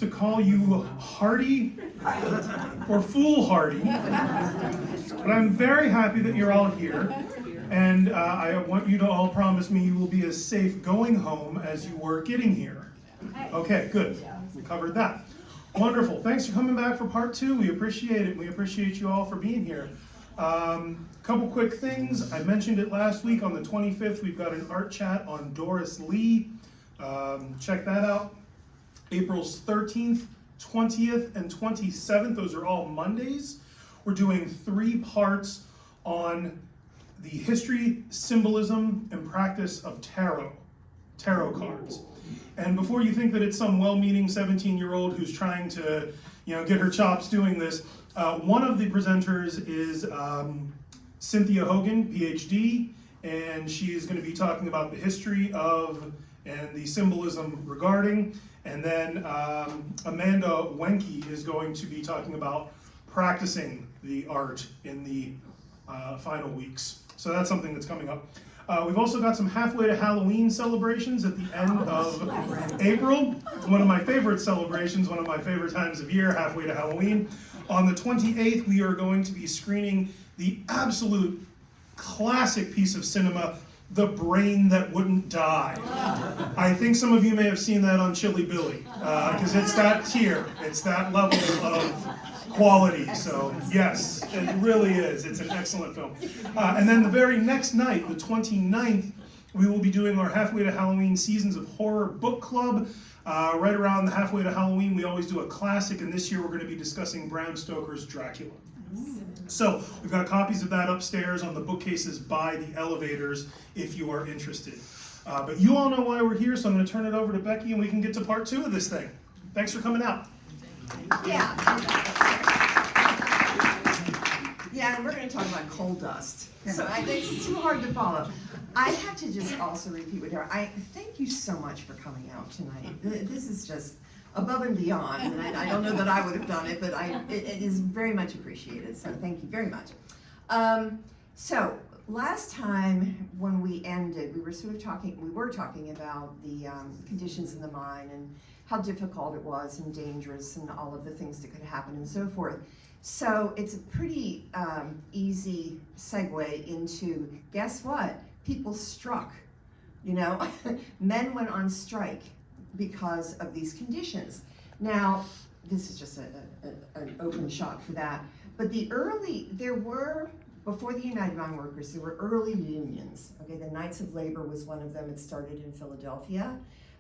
to call you hardy or foolhardy, but I'm very happy that you're all here. And I want you to all promise me you will be as safe going home as you were getting here. Okay, good. We covered that. Wonderful. Thanks for coming back for part 2. We appreciate it. We appreciate you all for being here. Couple quick things. I mentioned it last week on the 25th. We've got an art chat on Doris Lee. Check that out. April's 13th, 20th, and 27th. Those are all Mondays. We're doing 3 parts on the history, symbolism, and practice of tarot cards. And before you think that it's some well-meaning 17-year-old who's trying to, get her chops doing this, one of the presenters is Cynthia Hogan, PhD, and she is going to be talking about the history of and the symbolism regarding. And then Amanda Wenke is going to be talking about practicing the art in the final weeks. So that's something that's coming up. We've also got some halfway to Halloween celebrations at the end of April. One of my favorite celebrations, one of my favorite times of year, halfway to Halloween. On the 28th, we are going to be screening the absolute classic piece of cinema, The Brain That Wouldn't Die. I think some of you may have seen that on Chili Billy, because it's that tier, it's that level of quality. So yes, it really is. It's an excellent film. And then the very next night, the 29th, we will be doing our Halfway to Halloween Seasons of Horror Book Club. Right around the halfway to Halloween, we always do a classic, and this year we're going to be discussing Bram Stoker's Dracula. So we've got copies of that upstairs on the bookcases by the elevators if you are interested. But you all know why we're here, so I'm going to turn it over to Becky and we can get to part 2 of this thing. Thanks for coming out. Yeah, and we're going to talk about coal dust. So it's too hard to follow. I have to just also repeat with her. I thank you so much for coming out tonight. This is just above and beyond, and I don't know that I would have done it, but it is very much appreciated. So thank you very much. So last time when we ended, we were talking about the conditions in the mine and how difficult it was and dangerous and all of the things that could happen and so forth. So it's a pretty easy segue into, guess what? People struck, men went on strike because of these conditions. Now, this is just an open shot for that, but before the United Mine Workers, there were early unions. Okay, the Knights of Labor was one of them. It started in Philadelphia,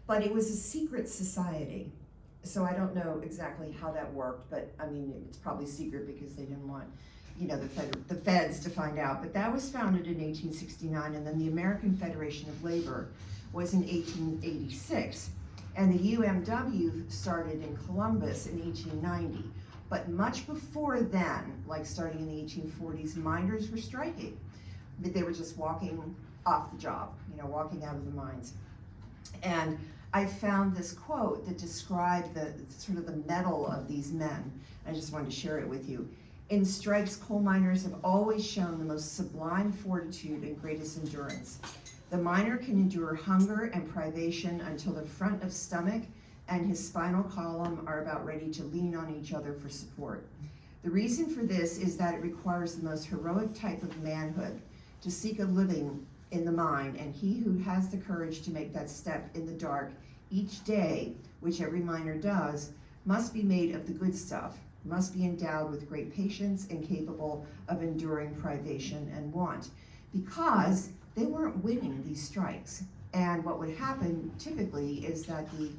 but it was a secret society. So I don't know exactly how that worked, but I mean, it's probably secret because they didn't want, the feds to find out. But that was founded in 1869, and then the American Federation of Labor was in 1886. And the UMW started in Columbus in 1890. But much before then, like starting in the 1840s, miners were striking. But they were just walking off the job, walking out of the mines. And I found this quote that described the sort of the mettle of these men. I just wanted to share it with you. In strikes, coal miners have always shown the most sublime fortitude and greatest endurance. The miner can endure hunger and privation until the front of stomach and his spinal column are about ready to lean on each other for support. The reason for this is that it requires the most heroic type of manhood to seek a living in the mine, and he who has the courage to make that step in the dark each day, which every miner does, must be made of the good stuff, must be endowed with great patience and capable of enduring privation and want, because they weren't winning these strikes. And what would happen typically is that the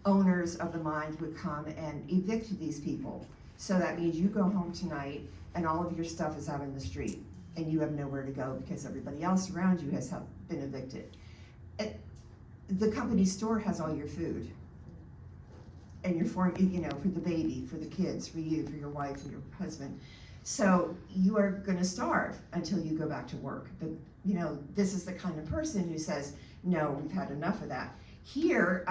owners of the mines would come and evict these people. So that means you go home tonight and all of your stuff is out in the street and you have nowhere to go because everybody else around you has been evicted. The company store has all your food and your for the baby, for the kids, for you, for your wife, for your husband. So you are gonna starve until you go back to work. But this is the kind of person who says, no, we've had enough of that. Here,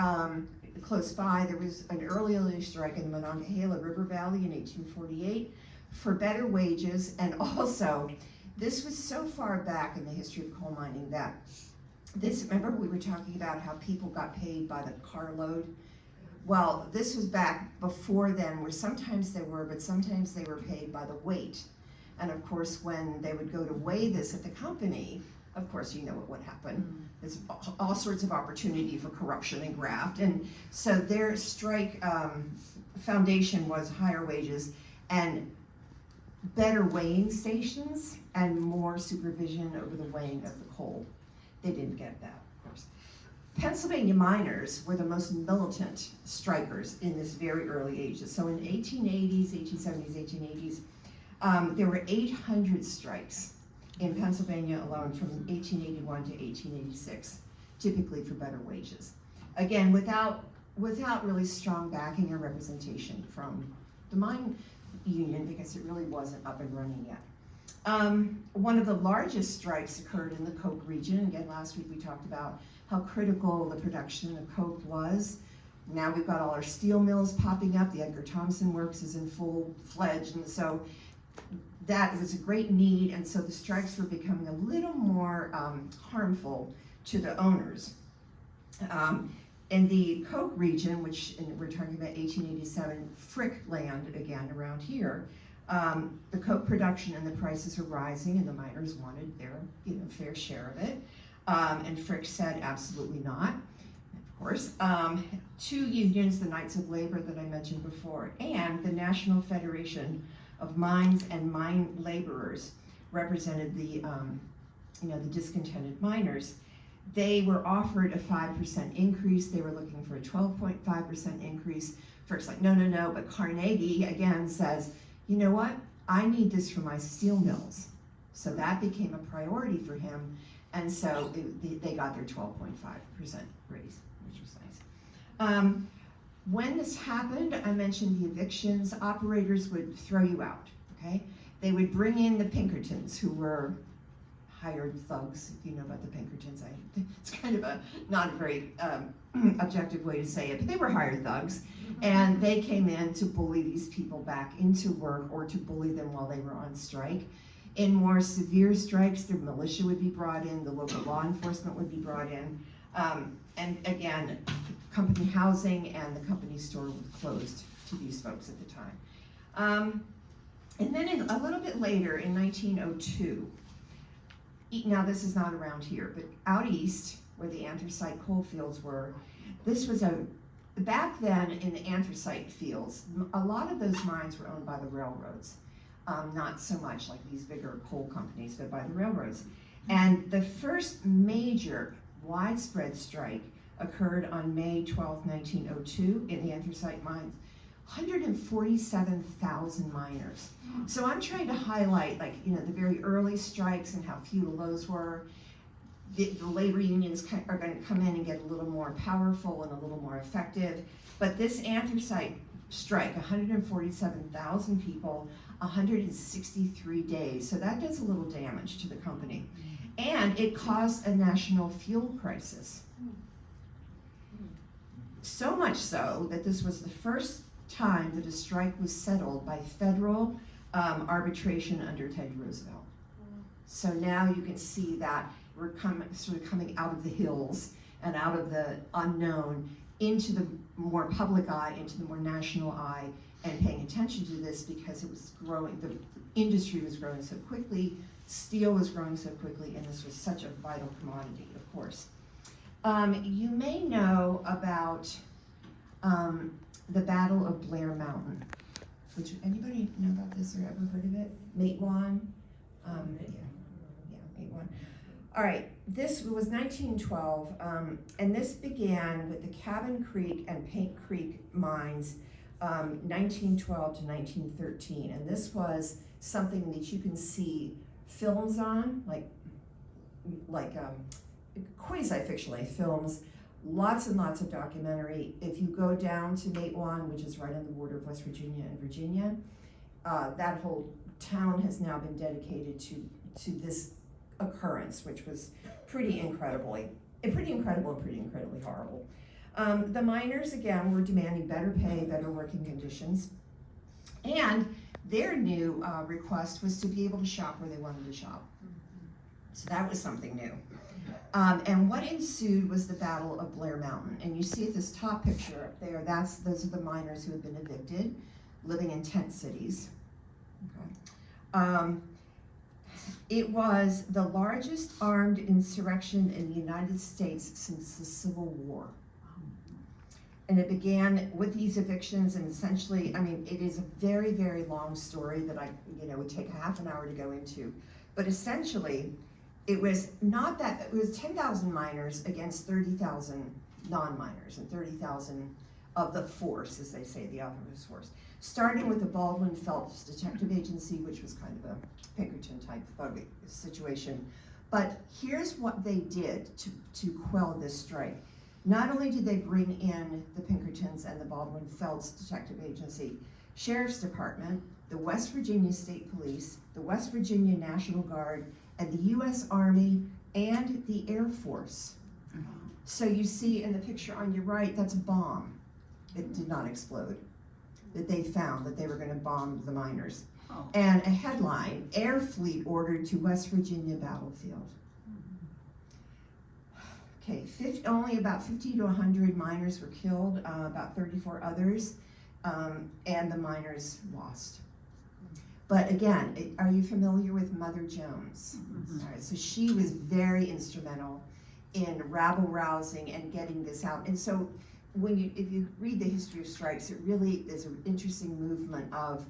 close by, there was an early strike in the Monongahela River Valley in 1848 for better wages, and also, this was so far back in the history of coal mining that remember we were talking about how people got paid by the carload? Well, this was back before then, where sometimes they were, but sometimes they were paid by the weight. And of course, when they would go to weigh this at the company, of course, you know what would happen. There's all sorts of opportunity for corruption and graft. And so their strike foundation was higher wages and better weighing stations and more supervision over the weighing of the coal. They didn't get that, of course. Pennsylvania miners were the most militant strikers in this very early ages. So in 1880s, 1870s, 1880s, there were 800 strikes in Pennsylvania alone from 1881 to 1886, typically for better wages. Again, without really strong backing or representation from the mine union, because it really wasn't up and running yet. One of the largest strikes occurred in the Coke region. Again, last week we talked about how critical the production of coke was. Now we've got all our steel mills popping up. The Edgar Thomson Works is in full-fledged, and so that was a great need, and so the strikes were becoming a little more harmful to the owners. In the Coke region, which we're talking about 1887, Frick land again around here, the coke production and the prices were rising, and the miners wanted their fair share of it. And Frick said absolutely not, of course. Two unions, the Knights of Labor that I mentioned before, and the National Federation of Mines and Mine Laborers represented the discontented miners. They were offered a 5% increase. They were looking for a 12.5% increase. Frick's like, no, but Carnegie again says, you know what? I need this for my steel mills. So that became a priority for him, and so they got their 12.5% raise, which was nice. When this happened, I mentioned the evictions. Operators would throw you out, okay? They would bring in the Pinkertons, who were hired thugs, if you know about the Pinkertons. It's kind of not a very objective way to say it, but they were hired thugs. And they came in to bully these people back into work or to bully them while they were on strike. In more severe strikes, their militia would be brought in, the local law enforcement would be brought in. And again, company housing and the company store were closed to these folks at the time. And then a little bit later, in 1902, now this is not around here, but out east, where the anthracite coal fields were, this was back then in the anthracite fields, a lot of those mines were owned by the railroads. Not so much like these bigger coal companies, but by the railroads. And the first major widespread strike occurred on May 12, 1902 in the anthracite mines. 147,000 miners. So I'm trying to highlight the very early strikes and how futile those were. The labor unions are going to come in and get a little more powerful and a little more effective. But this anthracite strike, 147,000 people, 163 days. So that does a little damage to the company. And it caused a national fuel crisis. So much so that this was the first time that a strike was settled by federal arbitration under Teddy Roosevelt. So now you can see that we're coming out of the hills and out of the unknown into the more public eye, into the more national eye, and paying attention to this because it was growing, the industry was growing so quickly, steel was growing so quickly, and this was such a vital commodity, of course. You may know about the Battle of Blair Mountain. Which, anybody know about this or ever heard of it? Matewan? Matewan. All right, this was 1912, and this began with the Cabin Creek and Paint Creek mines, 1912 to 1913, and this was something that you can see films on, like quasi-fictional films, lots and lots of documentary. If you go down to Matewan, which is right on the border of West Virginia and Virginia, that whole town has now been dedicated to this occurrence, which was pretty incredible and pretty incredibly horrible. The miners, again, were demanding better pay, better working conditions, and their new request was to be able to shop where they wanted to shop. So that was something new. And what ensued was the Battle of Blair Mountain. And you see this top picture up there, those are the miners who have been evicted, living in tent cities. Okay. It was the largest armed insurrection in the United States since the Civil War. And it began with these evictions, and essentially, I mean, it is a very, very long story that would take half an hour to go into. But essentially, it was 10,000 miners against 30,000 non-miners, and 30,000 of the force, as they say, the officers' force. Starting with the Baldwin Phelps Detective Agency, which was kind of a Pinkerton-type situation. But here's what they did to quell this strike. Not only did they bring in the Pinkertons and the Baldwin Phelps Detective Agency, Sheriff's Department, the West Virginia State Police, the West Virginia National Guard, and the U.S. Army, and the Air Force. So you see in the picture on your right, that's a bomb. It did not explode, that they found that they were going to bomb the miners. Oh. And a headline, Air Fleet ordered to West Virginia battlefield. Okay, only about 50 to 100 miners were killed, about 34 others, and the miners lost. But again, are you familiar with Mother Jones? Mm-hmm. All right, so she was very instrumental in rabble-rousing and getting this out. And so if you read the history of strikes, it really is an interesting movement of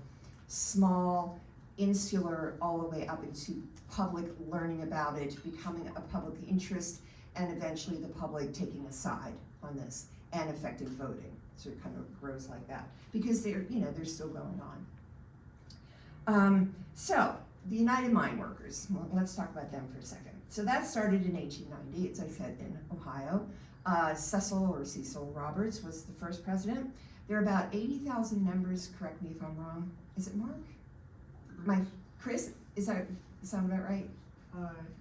small, insular, all the way up into public learning about it, becoming a public interest, and eventually the public taking a side on this and affecting voting. So it kind of grows like that because they're still going on. So the United Mine Workers, well, let's talk about them for a second. So that started in 1890, as I said, in Ohio. Cecil Roberts was the first president. There are about 80,000 members, correct me if I'm wrong. Is it Mark? Chris, is that sound about right?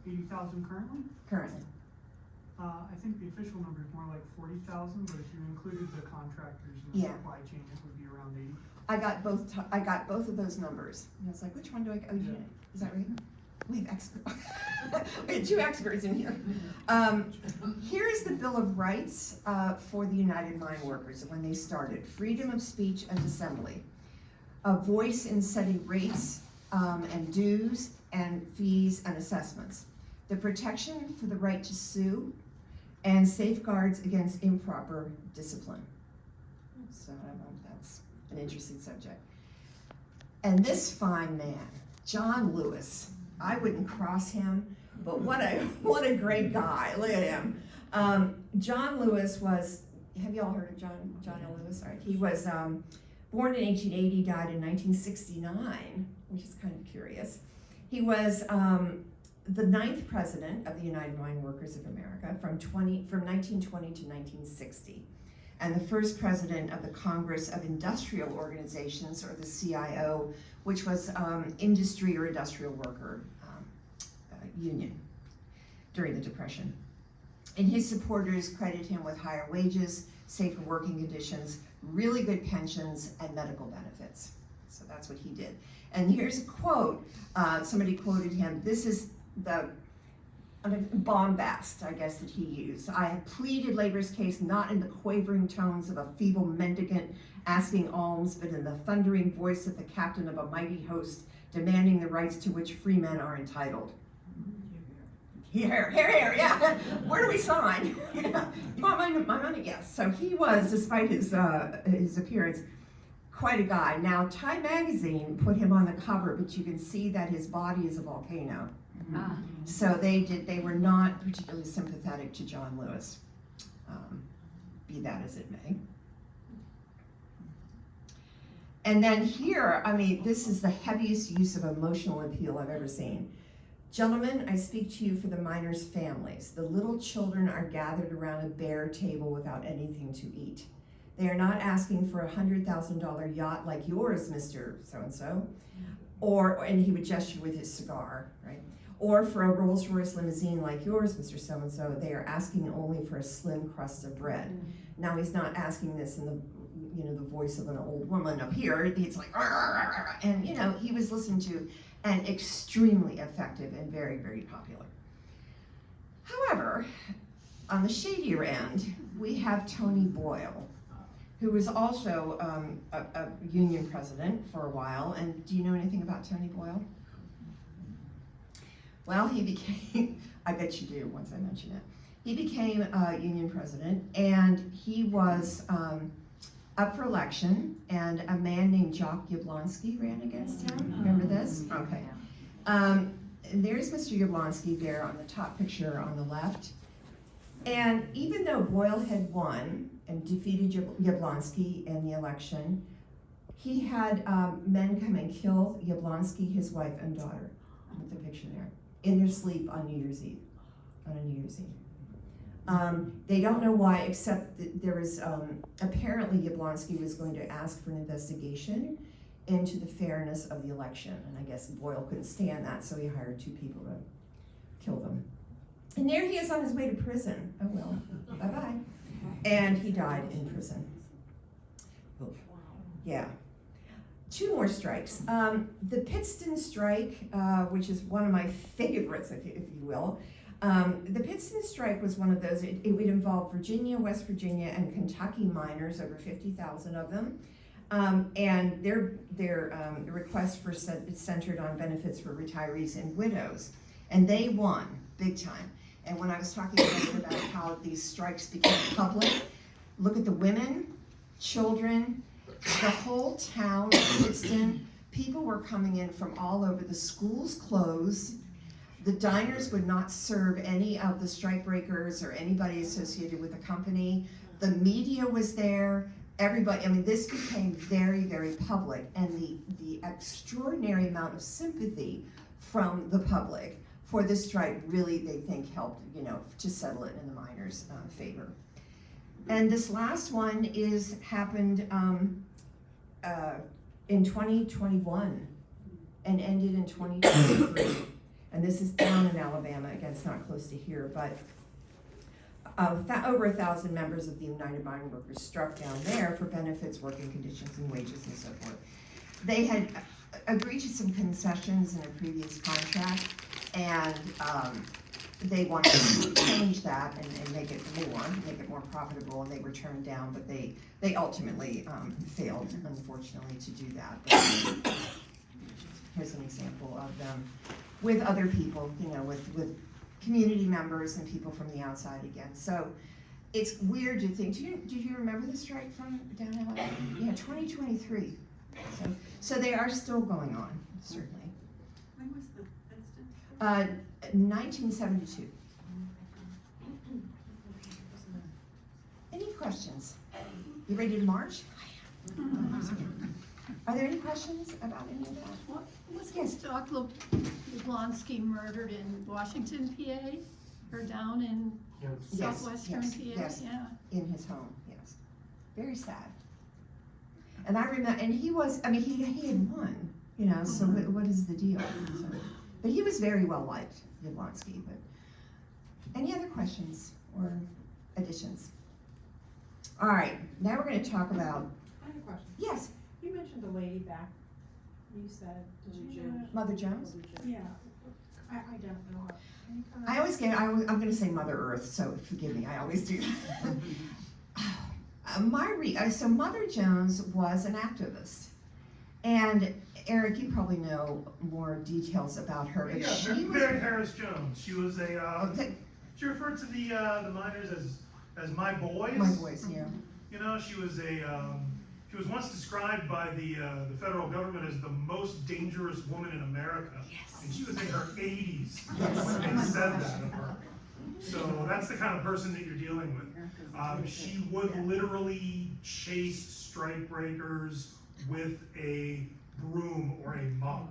80,000 currently? Currently. I think the official number is more like 40,000, but if you included the contractors and the supply chain, it would be around 80. I got both of those numbers. And I was like, which one do I? Oh, yeah. Is that right? We have experts. We have two experts in here. Here's the Bill of Rights for the United Mine Workers when they started: freedom of speech and assembly, a voice in setting rates and dues and fees and assessments, the protection for the right to sue, and safeguards against improper discipline. So that's an interesting subject. And this fine man, John Lewis, I wouldn't cross him, but what a great guy. Look at him. John Lewis was, have you all heard of John L. Lewis? All right. He was born in 1880, died in 1969, which is kind of curious. He was the 9th president of the United Mine Workers of America from 1920 to 1960, and the first president of the Congress of Industrial Organizations, or the CIO, which was industry or industrial worker union during the Depression. And his supporters credit him with higher wages, safer working conditions, really good pensions, and medical benefits. So that's what he did. And here's a quote. Somebody quoted him. This is the bombast, I guess, that he used. I have pleaded labor's case not in the quavering tones of a feeble mendicant asking alms, but in the thundering voice of the captain of a mighty host, demanding the rights to which free men are entitled. Here, yeah. Where do we sign? You want my money? Yes. So he was, despite his appearance, quite a guy. Now, Time magazine put him on the cover, but you can see that his body is a volcano. So they were not particularly sympathetic to John Lewis, be that as it may. And then here, I mean, this is the heaviest use of emotional appeal I've ever seen. Gentlemen, I speak to you for the miners' families. The little children are gathered around a bare table without anything to eat. They are not asking for a $100,000 yacht like yours, Mr. So-and-so, and he would gesture with his cigar, right? Or for a Rolls-Royce limousine like yours, Mr. So-and-so. They are asking only for a slim crust of bread. Now he's not asking this in the voice of an old woman up here. It's like, and he was listened to, and extremely effective and very, very popular. However, on the shadier end, we have Tony Boyle, who was also a union president for a while. And do you know anything about Tony Boyle? Well, he became, I bet you do once I mention it. He became a union president, and he was up for election, and a man named Jock Yablonsky ran against him. Remember this? Okay. And there's Mr. Yablonsky there on the top picture on the left. And even though Boyle had won and defeated Yablonsky in the election, he had men come and kill Yablonsky, his wife, and daughter. With the picture there, in their sleep on New Year's Eve. On a New Year's Eve. They don't know why, except that there was apparently Yablonsky was going to ask for an investigation into the fairness of the election, and I guess Boyle couldn't stand that, so he hired 2 people to kill them. And there he is on his way to prison. Oh well, bye-bye. And he died in prison. Yeah. 2 more strikes. The Pittston strike, which is one of my favorites, if you will. The Pittston strike was one of those, it would involve Virginia, West Virginia, and Kentucky miners, over 50,000 of them. And their request for centered on benefits for retirees and widows. And they won, big time. And when I was talking about how these strikes became public, look at the women, children, the whole town of Pittston. People were coming in from all over. The schools closed. The diners would not serve any of the strikebreakers or anybody associated with the company. The media was there. Everybody, I mean, this became very, very public, and the extraordinary amount of sympathy from the public for this strike really, they think, helped, to settle it in the miners' favor. And this last one happened in 2021 and ended in 2023. And this is down in Alabama, again, it's not close to here, but over 1,000 members of the United Mine Workers struck down there for benefits, working conditions, and wages, and so forth. They had agreed to some concessions in a previous contract, and they wanted to change that and make it more profitable, and they were turned down, but they ultimately failed, unfortunately, to do that. But here's an example of them with other people, with community members and people from the outside again. So it's weird to think, do you remember the strike from down in Alabama? Yeah, 2023. So they are still going on, certainly. When was the Pittston? 1972. Any questions? You ready to march? Are there any questions about any of that? What was this Doc Yablonsky murdered in Washington, PA, or down in southwestern PA? Yes. Yeah. In his home, yes. Very sad. And I remember, and he was, I mean, he had won, so what is the deal? So, but he was very well liked, Yablonsky. But any other questions or additions? All right, now we're going to talk about. I have a question. Yes. You mentioned a lady back, you said, Mother Jones? Yeah, I don't know her. Any kind of- I always get, I'm going to say Mother Earth, so forgive me, I always do that. So Mother Jones was an activist. And Eric, you probably know more details about her. But she was Mary Harris Jones. She was she referred to the miners as my boys. My boys, yeah. She was once described by the federal government as the most dangerous woman in America. Yes. And she was in her 80s when they said that of her. So that's the kind of person that you're dealing with. She would literally chase strikebreakers with a broom or a mop.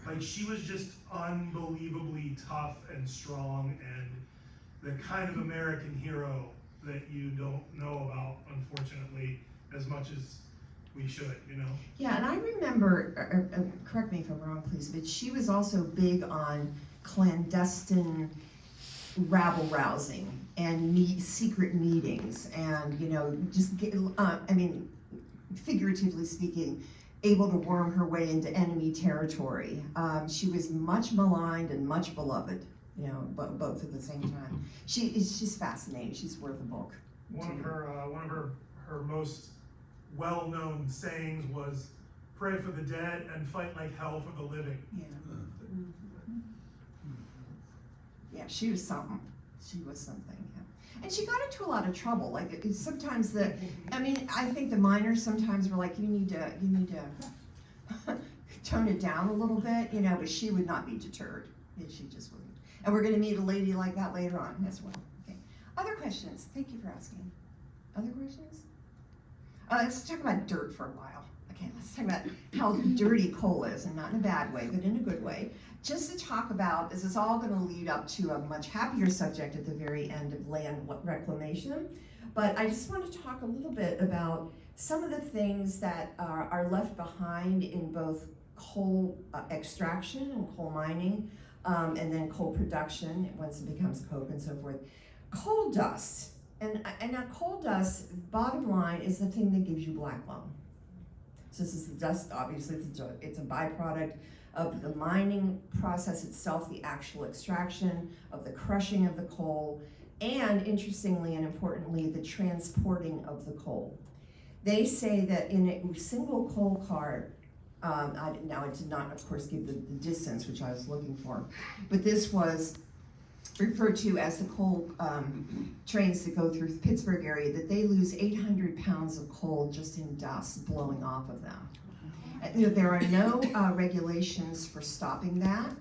Like, she was just unbelievably tough and strong, and the kind of American hero that you don't know about, unfortunately, as much as we should, Yeah, and I remember, correct me if I'm wrong, please, but she was also big on clandestine rabble-rousing and secret meetings, and figuratively speaking, able to worm her way into enemy territory. She was much maligned and much beloved. you know, both at the same time. She's fascinating. She's worth a book. One of her most well-known sayings was, "Pray for the dead and fight like hell for the living." Yeah. Yeah, she was something. She was something. Yeah. And she got into a lot of trouble. Like sometimes I think the miners sometimes were like, you need to tone it down a little bit, you know. But she would not be deterred. She just wouldn't. And we're going to meet a lady like that later on as well. Okay. Other questions? Thank you for asking. Other questions? Let's talk about dirt for a while. Okay, let's talk about how dirty coal is, and not in a bad way, but in a good way. Just to talk about, this is all going to lead up to a much happier subject at the very end of land reclamation. But I just want to talk a little bit about some of the things that are left behind in both coal extraction and coal mining, and then coal production once it becomes coke and so forth. Coal dust. And now coal dust, bottom line, is the thing that gives you black lung. So this is the dust, obviously, it's a byproduct of the mining process itself, the actual extraction, of the crushing of the coal, and interestingly and importantly, the transporting of the coal. They say that in a single coal cart, I did not, of course, give the distance, which I was looking for, but this was referred to as the coal trains that go through the Pittsburgh area, that they lose 800 pounds of coal just in dust blowing off of them. You know, there are no regulations for stopping that.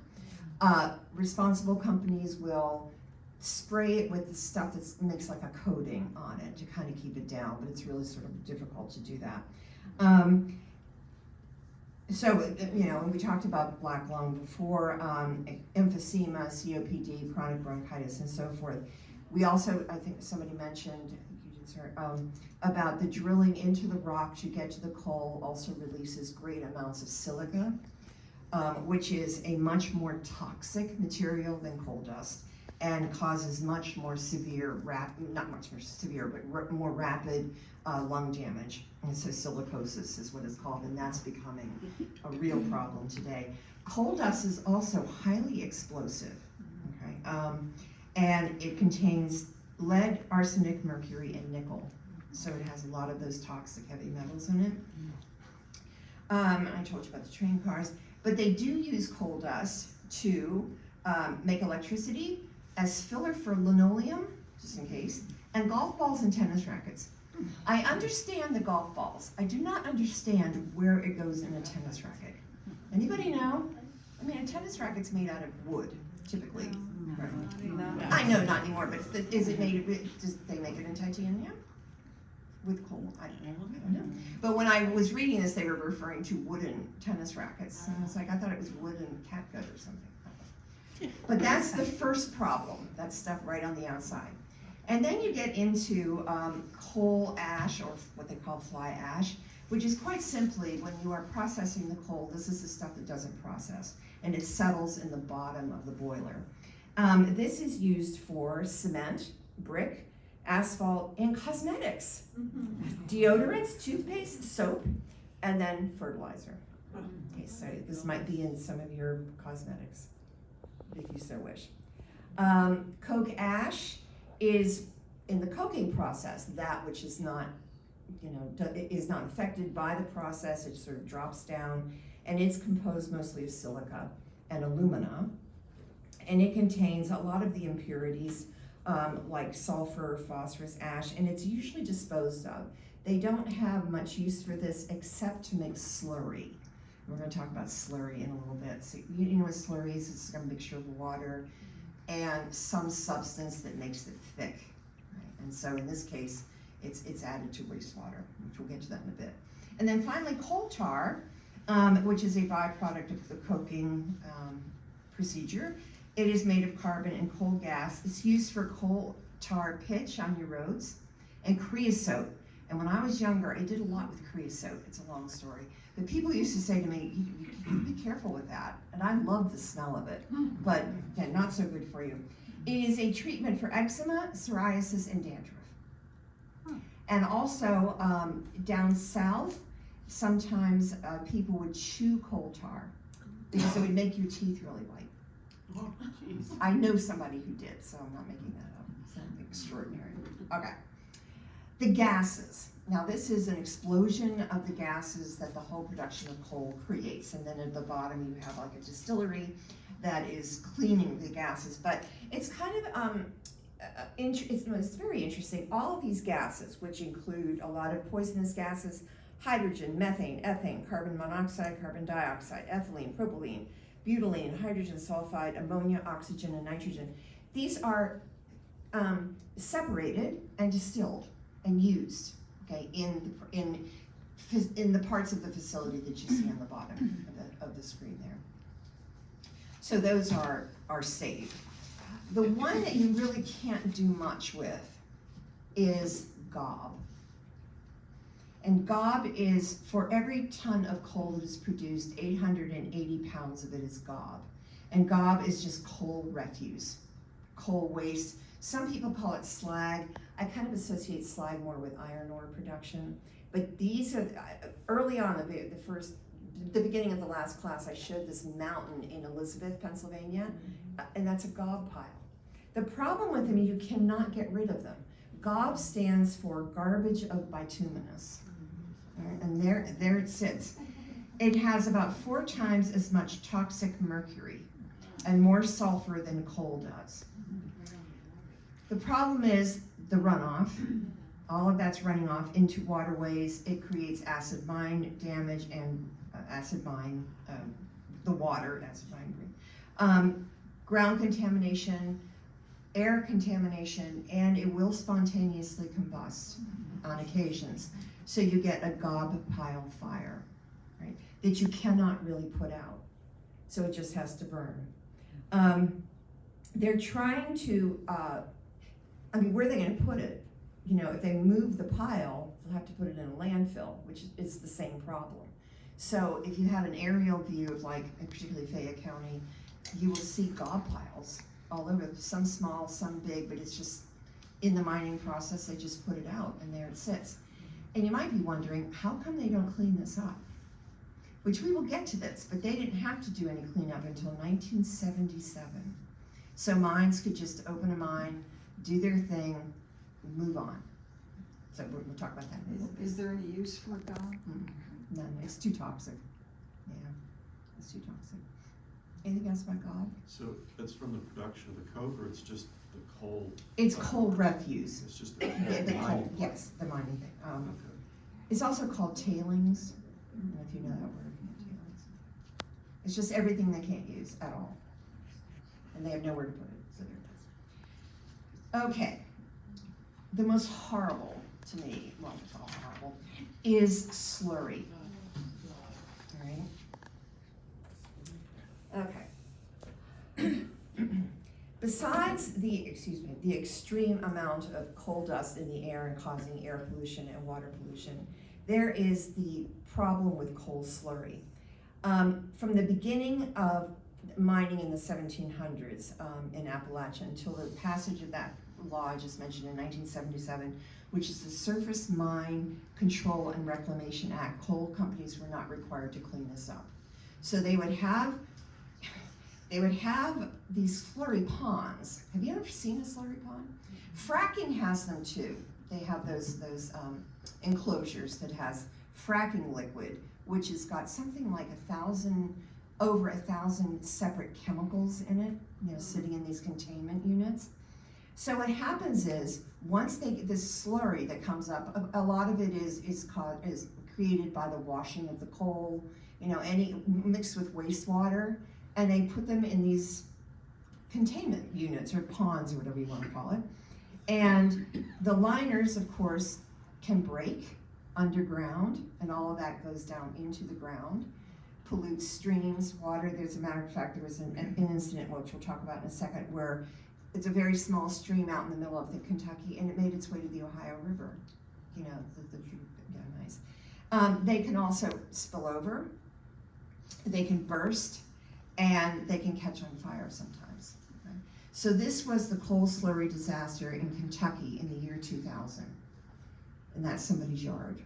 Responsible companies will spray it with the stuff that makes like a coating on it to kind of keep it down, but it's really sort of difficult to do that. So, you know, and we talked about black lung before, emphysema, COPD, chronic bronchitis, and so forth. We also, I think somebody mentioned, I think you did, sir, about the drilling into the rock to get to the coal also releases great amounts of silica, which is a much more toxic material than coal dust, and causes much more severe, not much more severe, but more rapid lung damage. And so silicosis is what it's called, and that's becoming a real problem today. Coal dust is also highly explosive, okay? And it contains lead, arsenic, mercury, and nickel. So it has a lot of those toxic heavy metals in it. I told you about the train cars, but they do use coal dust to make electricity, as filler for linoleum, just in case, and golf balls and tennis rackets. I understand the golf balls. I do not understand where it goes in a tennis racket. Anybody know? I mean, a tennis racket's made out of wood, typically. Right? I know, not anymore, but is it made, does they make it in titanium? With coal? I don't know. But when I was reading this, they were referring to wooden tennis rackets. And I was like, I thought it was wooden catgut or something. But that's the first problem. That's stuff right on the outside. And then you get into coal ash, or what they call fly ash, which is quite simply, when you are processing the coal, this is the stuff that doesn't process, and it settles in the bottom of the boiler. This is used for cement, brick, asphalt, and cosmetics. Deodorants, toothpaste, soap, and then fertilizer. Okay, so this might be in some of your cosmetics, if you so wish. Coke ash is in the coking process, that which is not, you know, is not affected by the process. It sort of drops down, and it's composed mostly of silica and alumina, and it contains a lot of the impurities like sulfur, phosphorus, ash, and it's usually disposed of. They don't have much use for this except to make slurry. We're going to talk about slurry in a little bit. So you know what slurry is? It's a mixture of water and some substance that makes it thick. Right? And so in this case, it's added to wastewater, which we'll get to that in a bit. And then finally, coal tar, which is a byproduct of the coking procedure. It is made of carbon and coal gas. It's used for coal tar pitch on your roads and creosote. And when I was younger, I did a lot with creosote. It's a long story. But people used to say to me, you be careful with that. And I love the smell of it, but yeah, not so good for you. It is a treatment for eczema, psoriasis, and dandruff. And also down south, sometimes people would chew coal tar because it would make your teeth really white. I know somebody who did, so I'm not making that up. It's not extraordinary. Okay. The gases. Now this is an explosion of the gases that the whole production of coal creates. And then at the bottom you have like a distillery that is cleaning the gases. But it's kind of, it's very interesting. All of these gases, which include a lot of poisonous gases, hydrogen, methane, ethane, carbon monoxide, carbon dioxide, ethylene, propylene, butylene, hydrogen sulfide, ammonia, oxygen, and nitrogen. These are separated and distilled and used, okay, in the parts of the facility that you see on the bottom of the screen there. So those are saved. The one that you really can't do much with is gob. And gob is, for every ton of coal that is produced, 880 pounds of it is gob. And gob is just coal refuse, coal waste. Some people call it slag. I kind of associate slag more with iron ore production. But these are, early on, the beginning of the last class, I showed this mountain in Elizabeth, Pennsylvania, and that's a gob pile. The problem with them, you cannot get rid of them. Gob stands for garbage of bituminous. And there it sits. It has about 4 times as much toxic mercury and more sulfur than coal does. The problem is the runoff. All of that's running off into waterways. It creates acid mine damage and the water, acid mine, ground contamination, air contamination, and it will spontaneously combust on occasions. So you get a gob pile fire, right, that you cannot really put out. So it just has to burn. They're trying to, where are they gonna put it? You know, if they move the pile, they'll have to put it in a landfill, which is the same problem. So if you have an aerial view of, like, particularly Fayette County, you will see gob piles all over, some small, some big, but it's just in the mining process, they just put it out and there it sits. And you might be wondering, how come they don't clean this up? Which we will get to this, but they didn't have to do any cleanup until 1977. So mines could just open a mine, do their thing, move on. So we'll talk about that in a little bit. Is there any use for gob? None, it's too toxic. Yeah, it's too toxic. Anything else about gob? So that's from the production of the coke, or it's just the coal? It's coal refuse. It's just The coal, mining. yes, the mining thing. Okay. It's also called tailings. I don't know if you know that word, tailings. It's just everything they can't use at all. And they have nowhere to put it, so there it is. Okay, the most horrible to me, well, it's all horrible, is slurry. All right. Okay. Besides the extreme amount of coal dust in the air and causing air pollution and water pollution, there is the problem with coal slurry. From the beginning of mining in the 1700s in Appalachia until the passage of that law I just mentioned in 1977, which is the Surface Mine Control and Reclamation Act, coal companies were not required to clean this up. So they would have these slurry ponds. Have you ever seen a slurry pond? Fracking has them too. They have those enclosures that has fracking liquid, which has got something like over 1,000 separate chemicals in it, you know, sitting in these containment units. So what happens is, once they get this slurry that comes up, a lot of it is created by the washing of the coal, you know, mixed with wastewater, and they put them in these containment units or ponds or whatever you want to call it. And the liners, of course, can break underground, and all of that goes down into the ground, pollutes streams, water. There's a matter of fact, there was an incident, which we'll talk about in a second, where it's a very small stream out in the middle of the Kentucky, and it made its way to the Ohio River. You know, yeah, nice. They can also spill over, they can burst, and they can catch on fire sometimes. Okay? So this was the coal slurry disaster in Kentucky in the year 2000. And that's somebody's yard.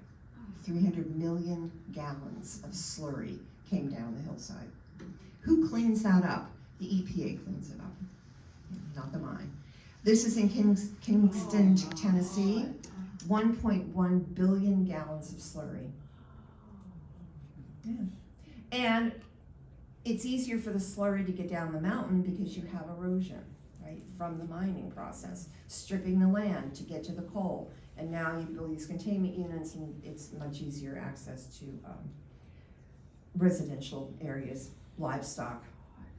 300 million gallons of slurry came down the hillside. Who cleans that up? The EPA cleans it up, not the mine. This is in Kingston, Tennessee, 1.1 billion gallons of slurry. Yeah. And it's easier for the slurry to get down the mountain because you have erosion, right, from the mining process, stripping the land to get to the coal. And now you build these containment units, and it's much easier access to residential areas, livestock,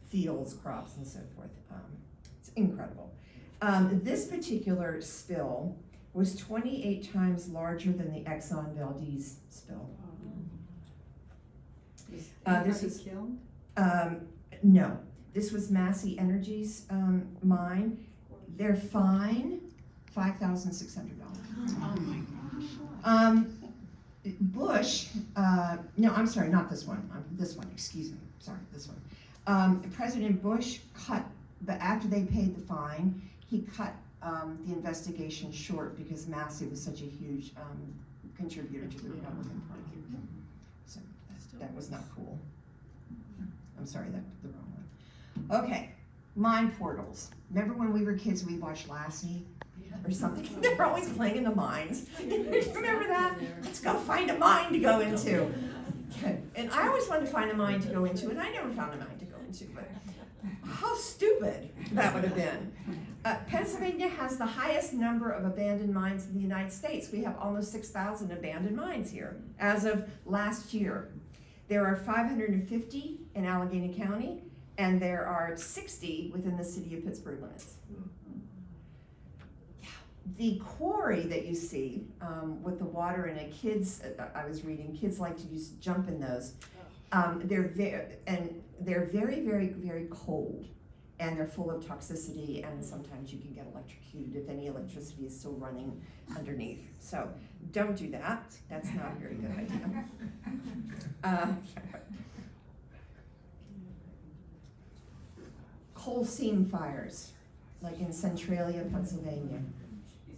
fields, crops, and so forth. It's incredible. This particular spill was 28 times larger than the Exxon Valdez spill. This was killed? No, this was Massey Energy's mine. They're fine, $5,600. Oh my gosh. Bush, no, I'm sorry, not this one. This one, excuse me. Sorry, this one. President Bush cut, but after they paid the fine, he cut the investigation short because Massey was such a huge contributor to the Republican Party. So that was not cool. I'm sorry, that's the wrong one. Okay, mine portals. Remember when we were kids, we watched Lassie or something? They were always playing in the mines. Remember that? Let's go find a mine to go into. Okay. And I always wanted to find a mine to go into, and I never found a mine to go into, but how stupid that would have been. Pennsylvania has the highest number of abandoned mines in the United States. We have almost 6,000 abandoned mines here as of last year. There are 550 in Allegheny County, and there are 60 within the city of Pittsburgh limits. The quarry that you see with the water in it, kids, I was reading, kids like to jump in those. They're very, very, very cold, and they're full of toxicity, and sometimes you can get electrocuted if any electricity is still running underneath. So don't do that. That's not a very good idea. Coal seam fires, like in Centralia, Pennsylvania,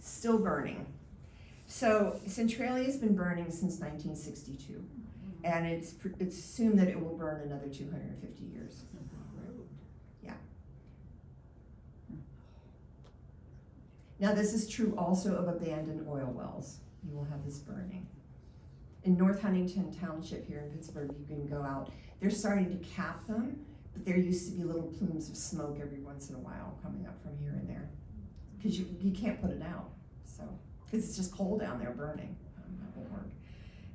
still burning. So Centralia's been burning since 1962, and it's assumed that it will burn another 250 years. Yeah. Now this is true also of abandoned oil wells. You will have this burning. In North Huntington Township here in Pittsburgh, you can go out. They're starting to cap them, but there used to be little plumes of smoke every once in a while coming up from here and there. Because you can't put it out, so, because it's just cold down there burning. That won't work.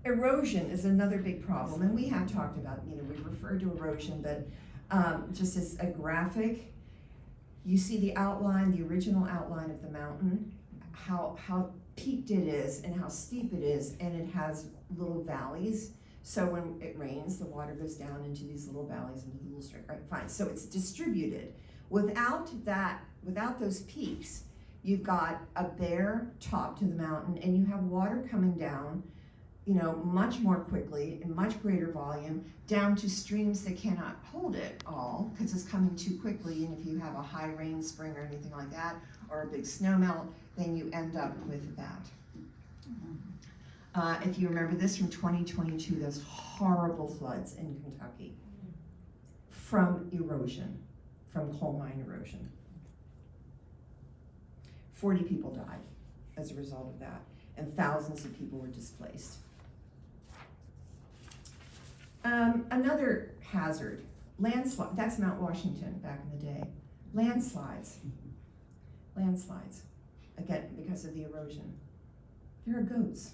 Erosion is another big problem, and we have talked about, we've referred to erosion, but just as a graphic, you see the outline, the original outline of the mountain, how peaked it is and how steep it is, and it has little valleys. So when it rains, the water goes down into these little valleys, into the little stream, right, fine. So it's distributed. Without those peaks, you've got a bare top to the mountain, and you have water coming down, much more quickly, in much greater volume, down to streams that cannot hold it all, because it's coming too quickly, and if you have a high rain spring or anything like that, or a big snow melt, then you end up with that. If you remember this from 2022, those horrible floods in Kentucky from erosion, from coal mine erosion. 40 people died as a result of that, and thousands of people were displaced. Another hazard, landslide. That's Mount Washington back in the day. Landslides, again, because of the erosion. There are goats.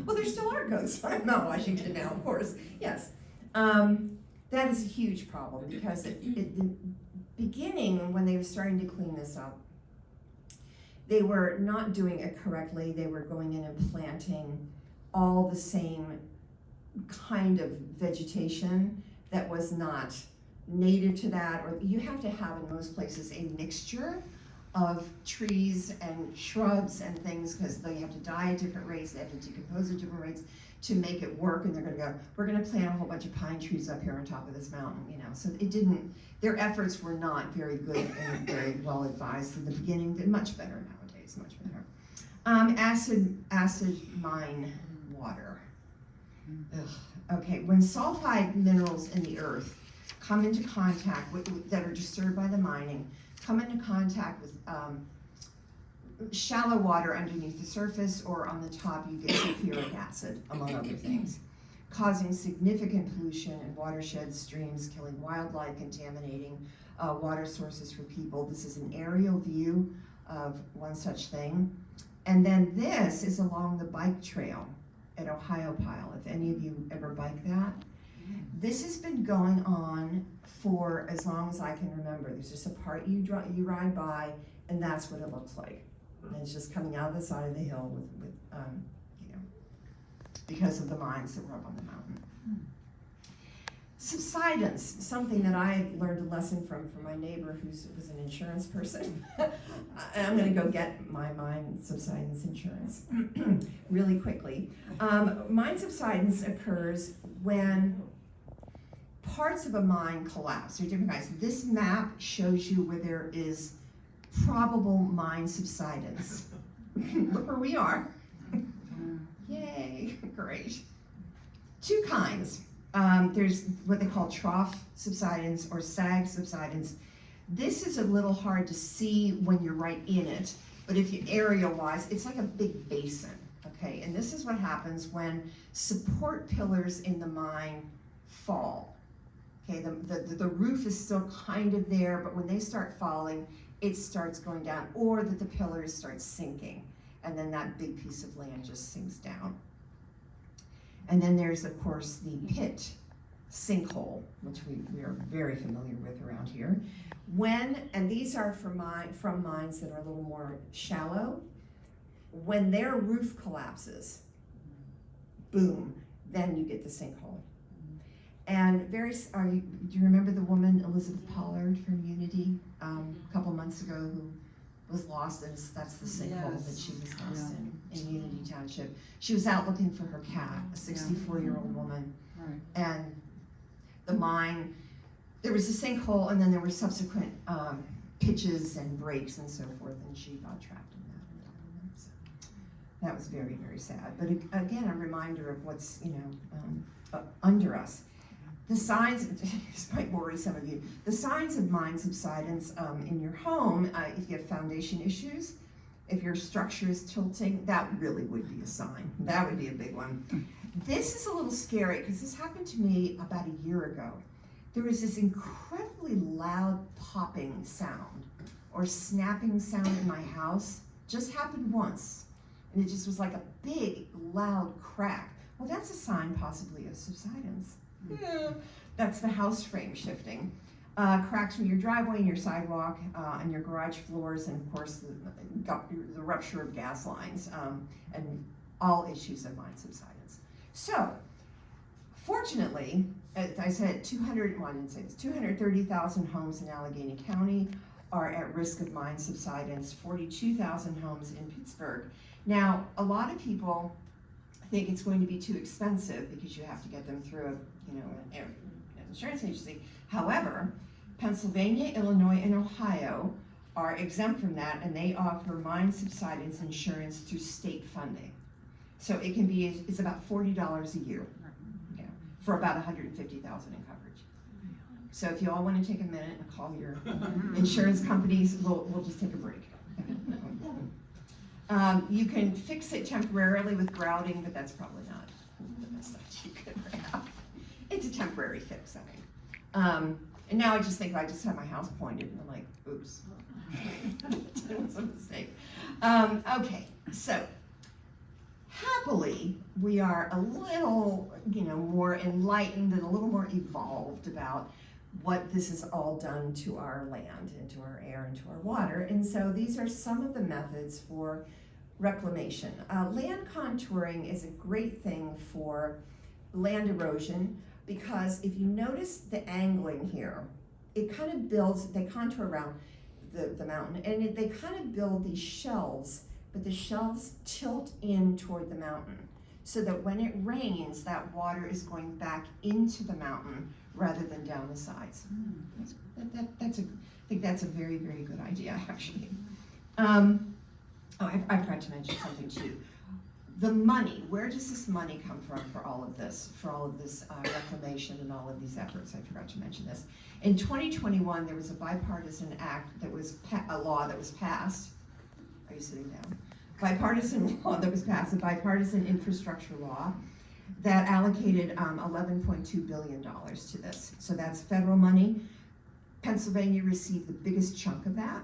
Well, there still are goats on Mount Washington now, of course, yes. That is a huge problem because at the beginning, when they were starting to clean this up, they were not doing it correctly. They were going in and planting all the same kind of vegetation that was not native to that, or you have to have in most places a mixture of trees and shrubs and things, because they have to die at different rates, they have to decompose at different rates to make it work, and they're gonna go, we're gonna plant a whole bunch of pine trees up here on top of this mountain, so it didn't, their efforts were not very good and very well advised in the beginning. They're much better nowadays, much better. Acid mine water. Ugh. Okay, when sulfide minerals in the earth come into contact that are disturbed by the mining, come into contact with shallow water underneath the surface, or on the top you get sulfuric acid, among other things, causing significant pollution in watersheds, streams, killing wildlife, contaminating water sources for people. This is an aerial view of one such thing. And then this is along the bike trail at Ohio Pile, if any of you ever bike that. This has been going on for as long as I can remember. There's just a part you ride by, and that's what it looks like. And it's just coming out of the side of the hill with you know, because of the mines that were up on the mountain. Subsidence, something that I learned a lesson from my neighbor who's was an insurance person. And I'm gonna go get my mine subsidence insurance really quickly. Mine subsidence occurs when parts of a mine collapse. There are different kinds. This map shows you where there is probable mine subsidence. Look where we are. Yay, great. Two kinds. There's what they call trough subsidence or sag subsidence. This is a little hard to see when you're right in it, but if you aerial-wise, it's like a big basin, okay? And this is what happens when support pillars in the mine fall. Okay, the roof is still kind of there, but when they start falling, it starts going down, or that the pillars start sinking, and then that big piece of land just sinks down. And then there's, of course, the pit sinkhole, which we are very familiar with around here. And these are from mines that are a little more shallow, when their roof collapses, boom, then you get the sinkhole. And do you remember the woman, Elizabeth Pollard from Unity, a couple months ago, who was lost, and that's the sinkhole that she was lost in Unity Township. She was out looking for her cat, a 64-year-old woman. Right. And the mine, there was a sinkhole, and then there were subsequent pitches and breaks and so forth, and she got trapped in that. So that was very, very sad. But again, a reminder of what's under us. The signs, this might worry some of you, the signs of mine subsidence in your home, if you have foundation issues, if your structure is tilting, that really would be a sign. That would be a big one. This is a little scary because this happened to me about a year ago. There was this incredibly loud popping sound or snapping sound in my house. Just happened once. And it just was like a big, loud crack. Well, that's a sign possibly of subsidence. Yeah, that's the house frame shifting. Cracks from your driveway and your sidewalk and your garage floors, and of course the rupture of gas lines and all issues of mine subsidence. So, fortunately, as I said, 230,000 homes in Allegheny County are at risk of mine subsidence, 42,000 homes in Pittsburgh. Now, a lot of people think it's going to be too expensive because you have to get them through an insurance agency. However, Pennsylvania, Illinois, and Ohio are exempt from that, and they offer mine subsidence insurance through state funding. So it can be, it's about $40 a year, for about $150,000 in coverage. So if you all want to take a minute and call your insurance companies, we'll just take a break. You can fix it temporarily with grouting, but that's probably not the best that you could have. It's a temporary fix, I think. And now I just think I just had my house pointed, and I'm like, oops, it was a mistake. Okay, so happily, we are a little, more enlightened and a little more evolved about what this has all done to our land and to our air and to our water. And so these are some of the methods for reclamation. Land contouring is a great thing for land erosion, because if you notice the angling here, it kind of builds, they contour around the mountain, and they kind of build these shelves, but the shelves tilt in toward the mountain, so that when it rains, that water is going back into the mountain rather than down the sides. I think that's a very, very good idea, actually. I forgot to mention something too. The money, where does this money come from for all of this, reclamation and all of these efforts? I forgot to mention this. In 2021, there was a bipartisan act that was a law that was passed. Are you sitting down? Bipartisan law that was passed, a bipartisan infrastructure law that allocated $11.2 billion to this. So that's federal money. Pennsylvania received the biggest chunk of that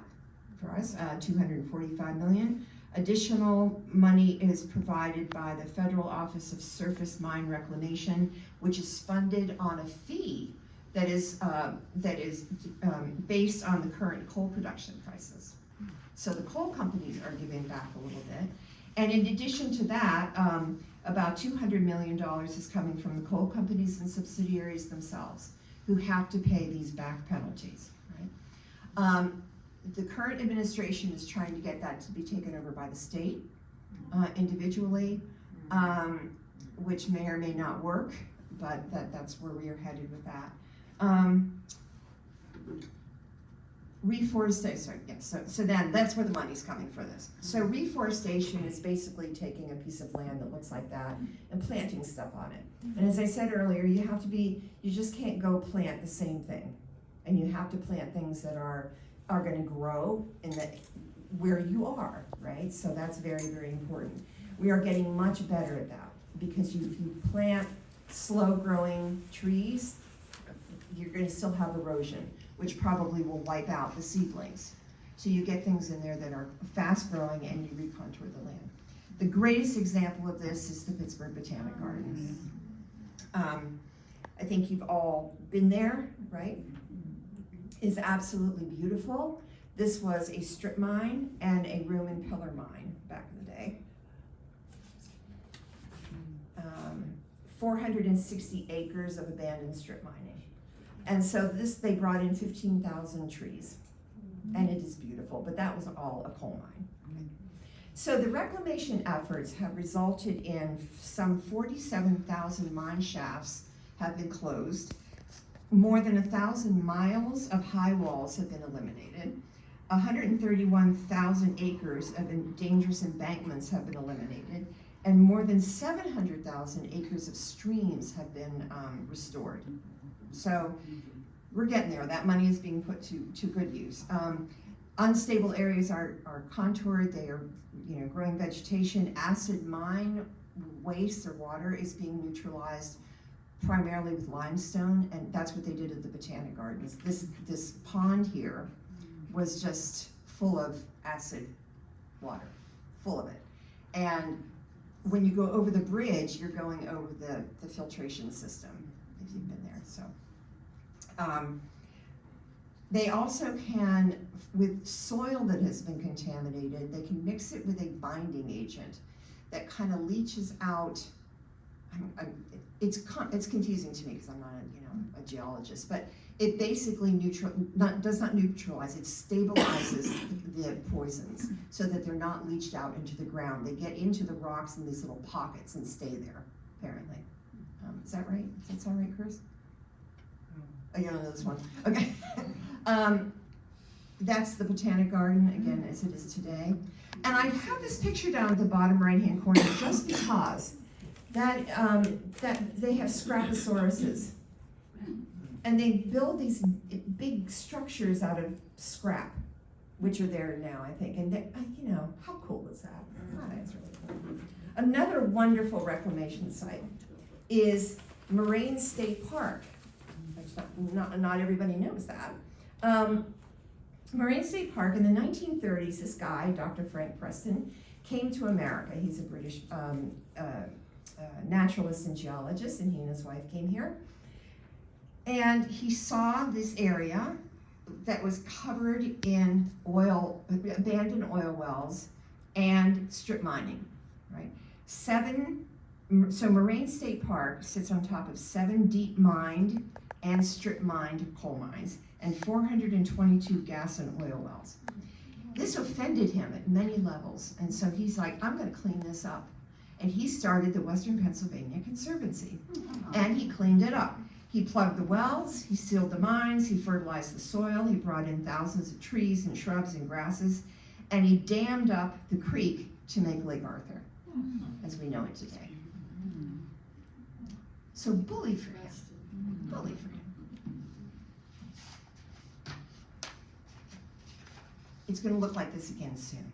for us, $245 million. Additional money is provided by the Federal Office of Surface Mine Reclamation, which is funded on a fee that is based on the current coal production prices. So the coal companies are giving back a little bit. And in addition to that, about $200 million is coming from the coal companies and subsidiaries themselves, who have to pay these back penalties, right? The current administration is trying to get that to be taken over by the state individually, which may or may not work, but that's where we are headed with that. Reforestation, sorry, yes, so then that's where the money's coming for this. So reforestation is basically taking a piece of land that looks like that and planting stuff on it. And as I said earlier, you just can't go plant the same thing. And you have to plant things that are gonna grow where you are, right? So that's very, very important. We are getting much better at that, because if you plant slow growing trees, you're gonna still have erosion, which probably will wipe out the seedlings. So you get things in there that are fast growing and you recontour the land. The greatest example of this is the Pittsburgh Botanic Gardens. I think you've all been there, right? It's absolutely beautiful. This was a strip mine and a room and pillar mine back in the day. 460 acres of abandoned strip mining. And so they brought in 15,000 trees, and it is beautiful, but that was all a coal mine. Okay. So the reclamation efforts have resulted in some 47,000 mine shafts have been closed. More than 1,000 miles of high walls have been eliminated. 131,000 acres of dangerous embankments have been eliminated, and more than 700,000 acres of streams have been restored. So we're getting there. That money is being put to good use. Unstable areas are contoured. They are, growing vegetation. Acid mine waste or water is being neutralized primarily with limestone, and that's what they did at the Botanic Gardens. This pond here was just full of acid water, full of it. And when you go over the bridge, you're going over the filtration system, if you've been there. So they also can, with soil that has been contaminated, they can mix it with a binding agent that kind of leaches out. It's confusing to me because I'm not a geologist, but it basically does not neutralize, it stabilizes the poisons so that they're not leached out into the ground. They get into the rocks in these little pockets and stay there, apparently. Is that right? Does that sound right, Chris? Oh, you don't know this one. Okay. That's the Botanic Garden, again, as it is today. And I have this picture down at the bottom right-hand corner just because that they have scrapasauruses. And they build these big structures out of scrap, which are there now, I think. And how cool is that? Oh, that's really cool. Another wonderful reclamation site is Moraine State Park. Not everybody knows that. Moraine State Park, in the 1930s, this guy, Dr. Frank Preston, came to America. He's a British naturalist and geologist, and he and his wife came here. And he saw this area that was covered in abandoned oil wells and strip mining, right? So Moraine State Park sits on top of 7 deep mined and strip mined coal mines and 422 gas and oil wells. This offended him at many levels, and so he's like, I'm gonna clean this up. And he started the Western Pennsylvania Conservancy, and he cleaned it up. He plugged the wells, he sealed the mines, he fertilized the soil, he brought in thousands of trees and shrubs and grasses, and he dammed up the creek to make Lake Arthur. as we know it today. So bully for you. Bully for you. It's gonna look like this again soon.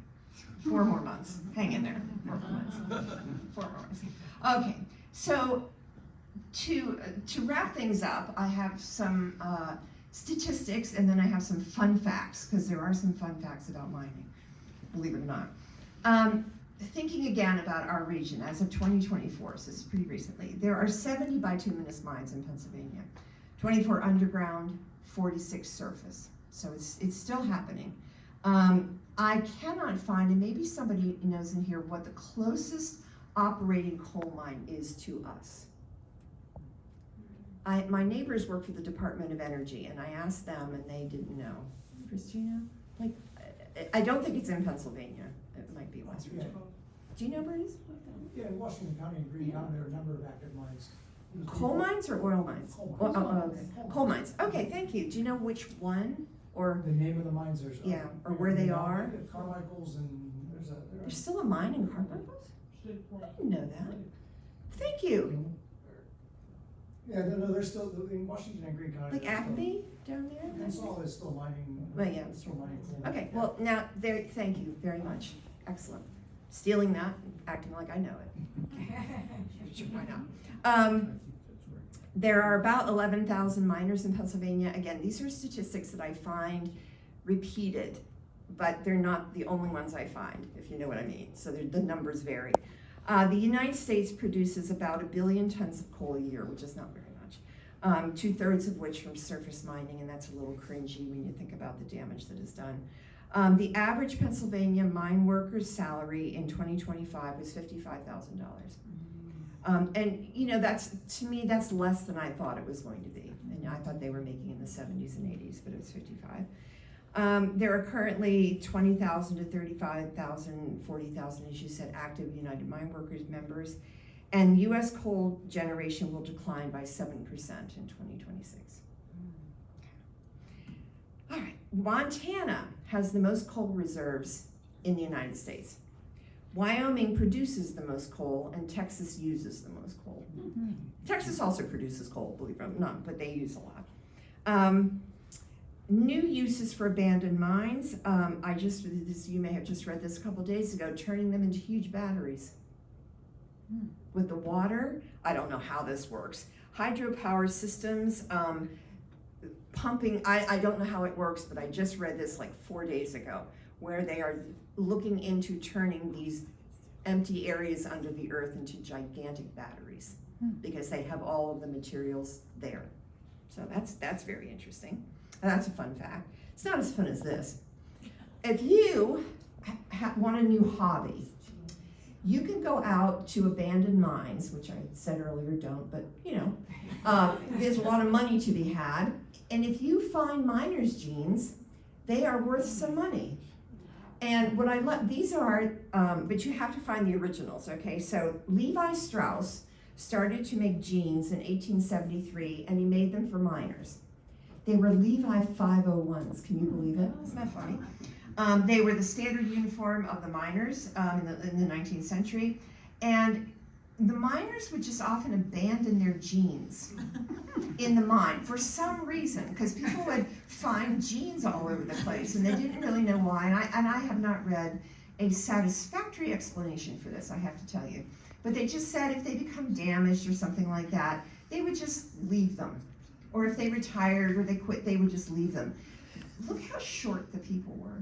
4 more months. Hang in there. 4 more months. 4 more months. Okay, so to wrap things up, I have some statistics and then I have some fun facts, because there are some fun facts about mining, believe it or not. Thinking again about our region, as of 2024, so this is pretty recently, there are 70 bituminous mines in Pennsylvania, 24 underground, 46 surface. So it's still happening. I cannot find, and maybe somebody knows in here, what the closest operating coal mine is to us. My neighbors work for the Department of Energy, and I asked them, and they didn't know. Christina? Like, I don't think it's in Pennsylvania. It might be West Virginia. Do you know, Bernice? Yeah, in Washington County and Greene County, there are a number of active mines. Coal mines or oil mines? Coal Oh, mines. okay. Coal mines. Okay, thank you. Do you know which one? Or The name of the mines, there's. Yeah, or where they are? Carmichael's and there there's still a mine in Carmichael? I didn't know that. Thank you. Yeah, no, there's still, in Washington and Greene County. Like there's still- Acme down there? That's all, is still mining. Well, yeah. Still mining coal. Okay, well, now, there, thank you very much. Excellent. Stealing that, acting like I know it. Why not? There are about 11,000 miners in Pennsylvania. Again, these are statistics that I find repeated, but they're not the only ones I find, if you know what I mean. So the numbers vary. The United States produces about 1 billion tons of coal a year, which is not very much. 2/3 of which from surface mining, and that's a little cringy when you think about the damage that is done. The average Pennsylvania mine worker's salary in 2025 was $55,000. And you know, to me, that's less than I thought it was going to be. And I thought they were making in the 70s and 80s, but it was 55. There are currently 20,000 to 35,000, 40,000, as you said, active United Mine Workers members. And U.S. coal generation will decline by 7% in 2026. All right, Montana has the most coal reserves in the United States. Wyoming produces the most coal, and Texas uses the most coal. Texas also produces coal, believe it or not, but they use a lot. New uses for abandoned mines. You may have just read this a couple days ago, turning them into huge batteries. With the water, I don't know how this works. Hydropower systems, pumping, I don't know how it works, but I just read this like 4 days ago, where they are looking into turning these empty areas under the earth into gigantic batteries, because they have all of the materials there. So that's very interesting. And that's a fun fact. It's not as fun as this. If you want a new hobby, you can go out to abandoned mines, which I said earlier don't, but you know, there's a lot of money to be had. And if you find miners' jeans, they are worth some money. And what I love, these are, but you have to find the originals, okay? So Levi Strauss started to make jeans in 1873, and he made them for miners. They were Levi 501s, can you believe it? Isn't that funny? They were the standard uniform of the miners in the 19th century. And the miners would just often abandon their jeans in the mine for some reason, because people would find jeans all over the place and they didn't really know why. And I have not read a satisfactory explanation for this, I have to tell you. But they just said if they become damaged or something like that, they would just leave them. Or if they retired or they quit, they would just leave them. Look how short the people were,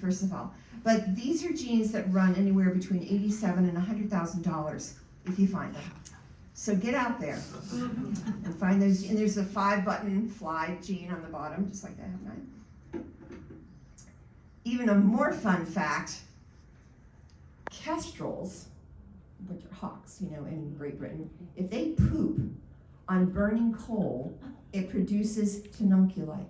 first of all. But these are jeans that run anywhere between $87,000 and $100,000 if you find them. So get out there and find those. And there's a 5-button fly jean on the bottom, just like I have mine. Even a more fun fact, kestrels, which are hawks, you know, in Great Britain, if they poop on burning coal, it produces tununculite.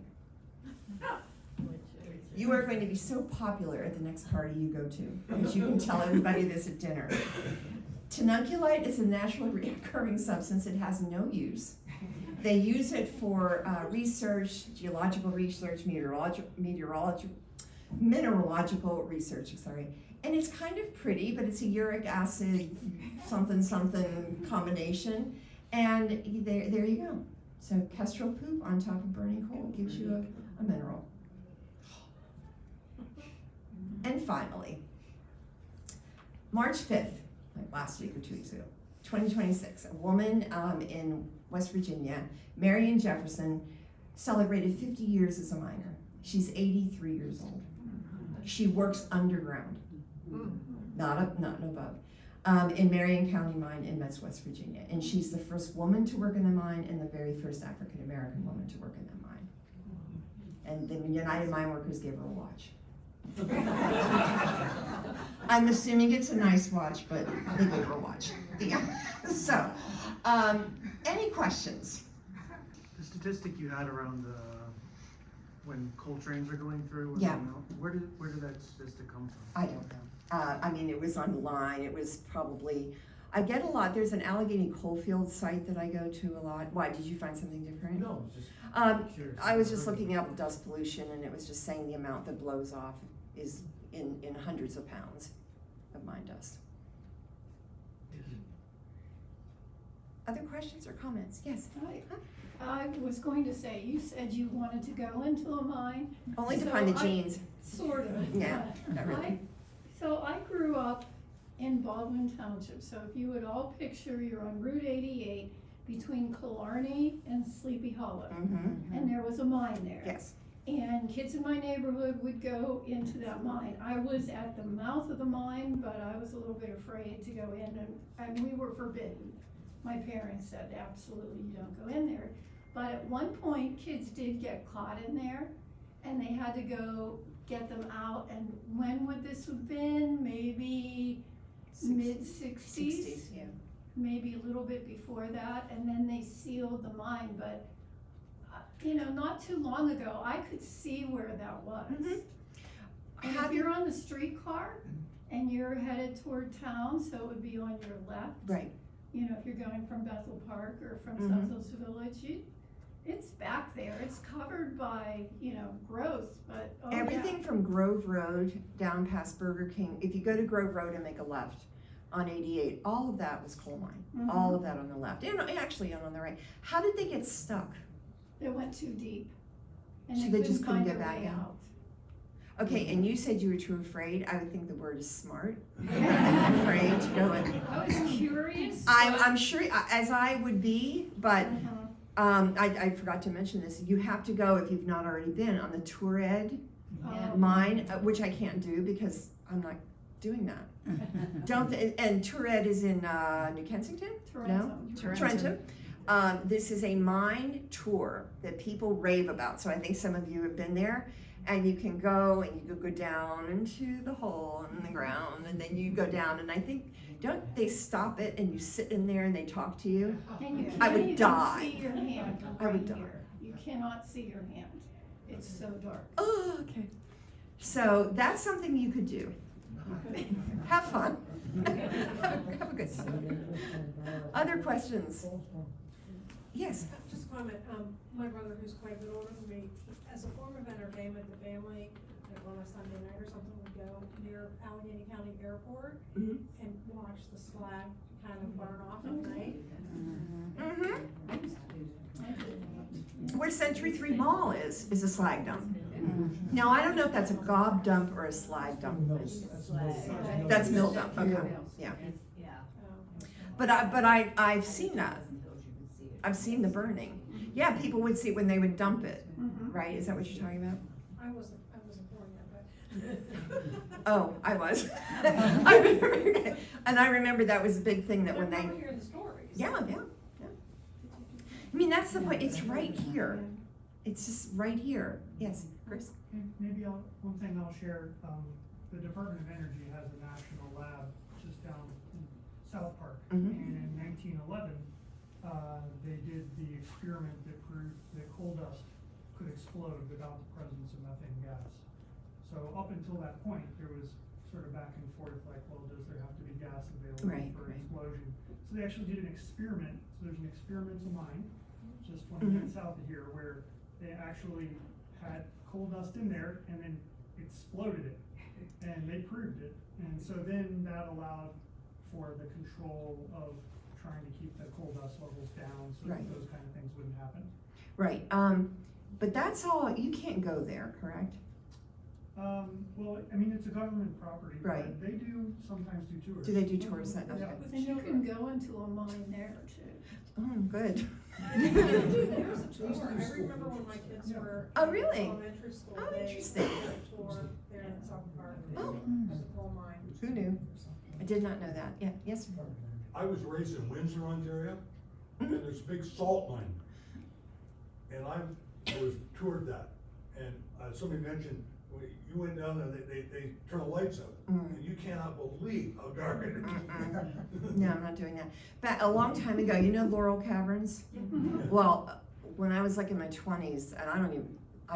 You are going to be so popular at the next party you go to, because you can tell everybody this at dinner. Tununculite is a naturally occurring substance. It has no use. They use it for research, geological research, mineralogical research, And it's kind of pretty, but it's a uric acid something combination. And there you go. So kestrel poop on top of burning coal gives you a mineral. And finally, March 5th, like last week or 2 weeks ago, 2026, a woman in West Virginia, Marion Jefferson, celebrated 50 years as a miner. She's 83 years old. She works underground, not above, in Marion County Mine in Metz, West Virginia. And she's the first woman to work in the mine and the very first African-American woman to work in that mine. And the United Mine Workers gave her a watch. I'm assuming it's a nice watch, but they gave her a watch. So, any questions? The statistic you had around when coal trains are going through, Yeah. where did that statistic come from? I don't know. I mean, it was online. It was probably, I get a lot. There's an Allegheny Coalfield site that I go to a lot. Why, did you find something different? No, just curious. I was just looking up dust pollution, and it was just saying the amount that blows off is in hundreds of pounds of mine dust. Other questions or comments? Yes? I was going to say, you said you wanted to go into a mine. Only to So find the jeans. Sort of. Yeah, not really. So I grew up in Baldwin Township, so if you would all picture, you're on Route 88 between Killarney and Sleepy Hollow. Mm-hmm. And there was a mine there. Yes. And kids in my neighborhood would go into that mine. I was at the mouth of the mine, but I was a little bit afraid to go in, and we were forbidden. My parents said, absolutely, you don't go in there. But at one point, kids did get caught in there, and they had to go get them out. And when would this have been? Maybe mid-60s? Yeah. Maybe a little bit before that, and then they sealed the mine. But not too long ago, I could see where that was. Mhm. And if you're on the streetcar and you're headed toward town, so it would be on your left. Right. If you're going from Bethel Park or from Mhm. South Hills Village, it's back there. It's covered by, growth, but oh, Everything yeah. from Grove Road down past Burger King, if you go to Grove Road and make a left on 88, all of that was coal mine. Mhm. All of that on the left, and actually on the right. How did they get stuck? They went too deep. And So they just couldn't find get their back way out. out. Okay, and you said you were too afraid. I would think the word is smart. Afraid to go in. I was curious. I'm sure, as I would be, but Uh-huh. I forgot to mention this. You have to go, if you've not already been, on the Toured Yeah. mine, which I can't do because I'm not doing that. And Toured is in New Kensington? No? Toronto. This is a mine tour that people rave about. So I think some of you have been there, and you can go and you could go down into the hole in the ground, and then you go down, and I think, don't they stop it and you sit in there and they talk to you? And you I can't would even die. see your hand I would right die. here. You cannot see your hand. It's so dark. Oh, okay. So that's something you could do. Have fun. have a good time. Other questions? Yes. Just a comment, my brother, who's quite a bit older than me, as a form of entertainment, the family, like on a Sunday night or something, would go near Allegheny County Airport Mhm. and watch the slag kind of burn off at night. Mm-hmm. Where Century 3 Mall is a slag dump. Now, I don't know if that's a gob dump or a slag dump. That's mill dump, okay, yeah. But I've seen that. I've seen the burning. Yeah, people would see it when they would dump it, Mhm. right? Is that what you're talking about? I wasn't born yet, but. Oh, I was. I remember that was a big thing that when I they, remember hearing the stories. yeah. I mean, that's the point, it's right here. It's just right here. Yes, Chris? Maybe one thing I'll share, the Department of Energy has a national lab just down in South Park. Mhm. And in 1911, they did the experiment that proved that coal dust could explode without the presence of methane gas. So up until that point, there was sort of back and forth, like, well, does there have to be gas available for Right. explosion? So they actually did an experiment. So there's an experimental mine just 20 Mhm. minutes south of here where they actually had coal dust in there and then exploded it. and they proved it. And so then that allowed for the control of trying to keep the coal dust levels down so that Right. those kind of things wouldn't happen. Right, but that's all, you can't go there, correct? Well, I mean, it's a government property, Right. but they do sometimes do tours. Do they do tours? Yeah. Okay. But you can go into a mine there too. Oh, good. There was a tour, I remember when my kids were. Oh, really? in elementary school, Oh, they interesting. did a tour there in South Park. Oh. At the coal mine. Who knew? I did not know that, yeah, yes, sir. I was raised in Windsor, Ontario, and there's a big salt mine. And I was toured that, and somebody mentioned, when you went down there, they turn the lights out, and you cannot believe how dark it is. No, I'm not doing that. But a long time ago, you know Laurel Caverns? Well, when I was like in my 20s, and I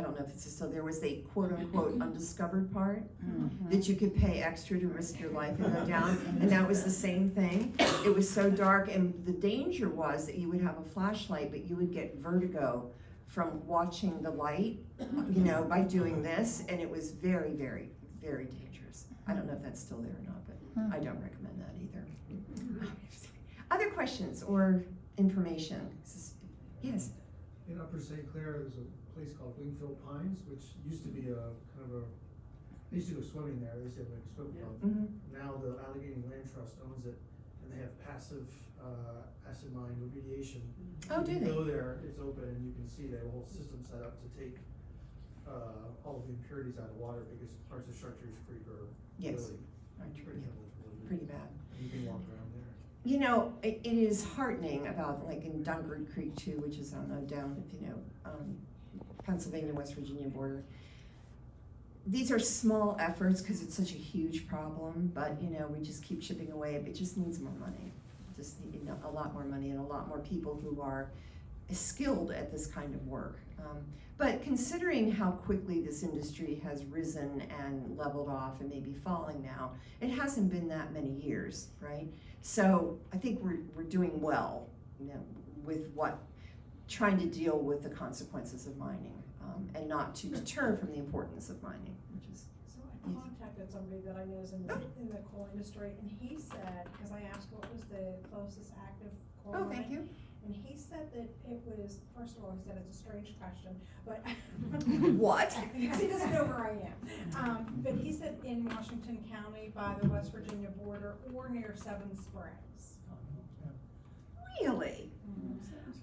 don't know if it's still there, was a quote unquote undiscovered part that you could pay extra to risk your life and go down, and that was the same thing. It was so dark, and the danger was that you would have a flashlight, but you would get vertigo from watching the light, you know, by doing this, and it was very, very, very dangerous. I don't know if that's still there or not, but I don't recommend that either. Other questions or information? Yes. In Upper St. Clair, there's a place called Wingfield Pines, which used to be a kind of a, they used to go swimming there, they used to have like a swim club. Now the Allegheny Land Trust owns it, and they have passive acid mine remediation. Oh, do You they? go there, it's open, and you can see they have a whole system set up to take all of the impurities out of water, because parts of Chartreuse Creek are Yes. really Pretty bad. and you can walk around there. You know, it is heartening about, like in Dunkard Creek too, which is on down, if you know, Pennsylvania, West Virginia border. These are small efforts because it's such a huge problem, but you know, we just keep chipping away. It just needs more money. Just need, you know, a lot more money and a lot more people who are skilled at this kind of work. But considering how quickly this industry has risen and leveled off and maybe falling now, it hasn't been that many years, right? So I think we're doing well, you know, with trying to deal with the consequences of mining, and not to deter from the importance of mining, which is. So I contacted somebody that I know is in the coal industry, and he said, because I asked what was the closest active coal mine. Oh, thank you. And he said that it was, first of all, he said it's a strange question, but. What? Because he doesn't know where I am. But he said in Washington County by the West Virginia border or near Seven Springs. Really?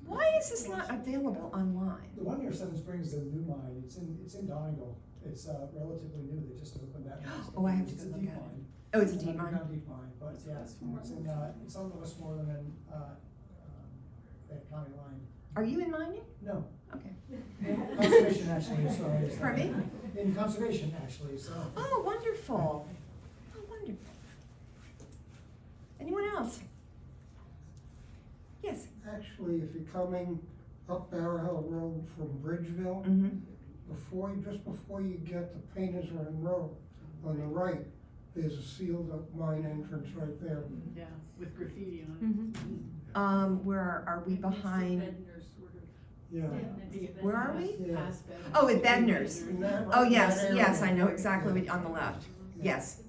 Why is this not available online? The one near Seven Springs is a new mine, it's in Donegal, it's relatively new, they just opened that. Oh, I have to It's go a look deep at it. mine. Oh, it's a deep mine? Underground deep mine, but yeah, it's on the Westmoreland and, that county line. Are you in mining? No, Okay. conservation actually, sorry. Pardon me? In conservation actually, so. Oh, wonderful. Oh, wonderful. Anyone else? Yes. Actually, if you're coming up Barrow Hill Road from Bridgeville, just before you get to Painters Run Road, on the right, there's a sealed up mine entrance right there. Yeah, with graffiti on it. Where are we behind? Yeah. Where are we? Yeah. Oh, at Bednar's. In that- Oh, right in yes, that yes, I area. know exactly what, on the left, yes.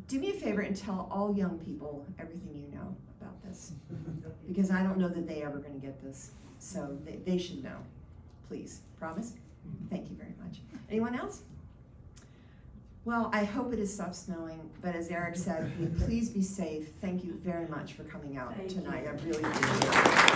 Do me a favor and tell all young people everything you know about this, because I don't know that they ever gonna get this, so they should know, please, promise? Thank you very much. Anyone else? Well, I hope it has stopped snowing, but as Eric said, please be safe. Thank you very much for coming out tonight, I really appreciate it.